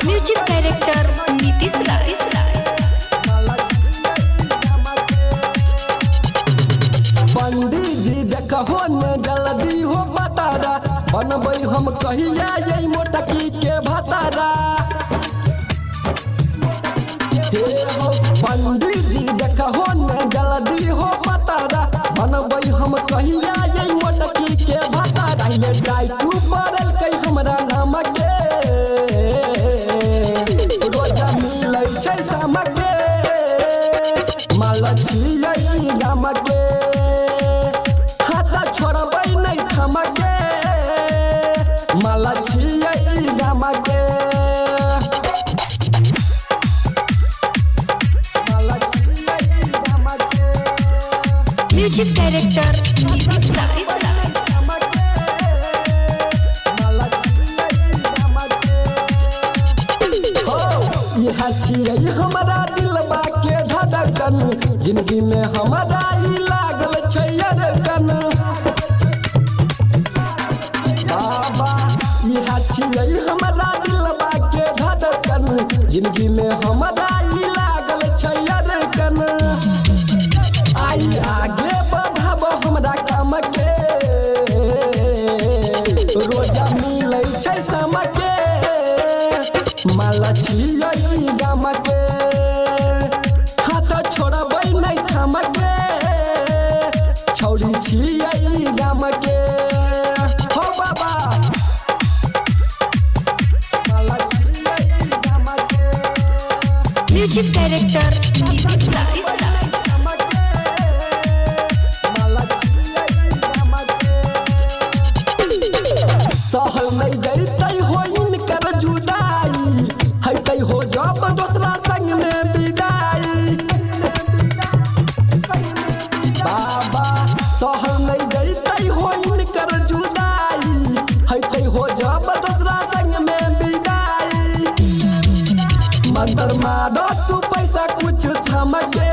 Music director Nitish राज। पंडित जी देखो न जल्दी हो बतारा, बनबै हम कहिया ये मोटकी के भतारा। हे हो पंडित जी देखो न जल्दी हो बतारा, बनबै हम कहिया ये मोटकी के भतारा। ये डाइटू पड़ल कई हमरा नाम के, रोजा मिलै छै शाम के, माल छियै गाम के, हाथ छोड़बै नहीं थम के, माल छियै गाम के, माल छियै गाम के। म्यूजिक डायरेक्टर नीतीश राज। यह छियै हमारा दिलबा के धड़कन, जिंदगी में हमारा ई लागल छै अरकन। बाबा यह छियै हमारा दिलबा के धड़कन, जिंदगी में हमारा ई लागल छै अरकन। आई आगे बढ़ब हमरा काम के, रोजा मिलै छै शाम के, माल छियै गाम के, हाथ छोड़बै नहीं थम के, छौरी छियै गाम के। हो बाबा माल छियै गाम के, म्यूजिक डायरेक्टर नीतीश राज। सहल नहीं जैतै हो इनकर जुदाई, हैतै हो जब दोसरा संग में विदाई। बाबा सहल नहीं जैतै हो इनकर जुदाई, हैतै हो जब दोसरा संग में विदाई। मंत्र मारो तू पैसा कुछ थम के,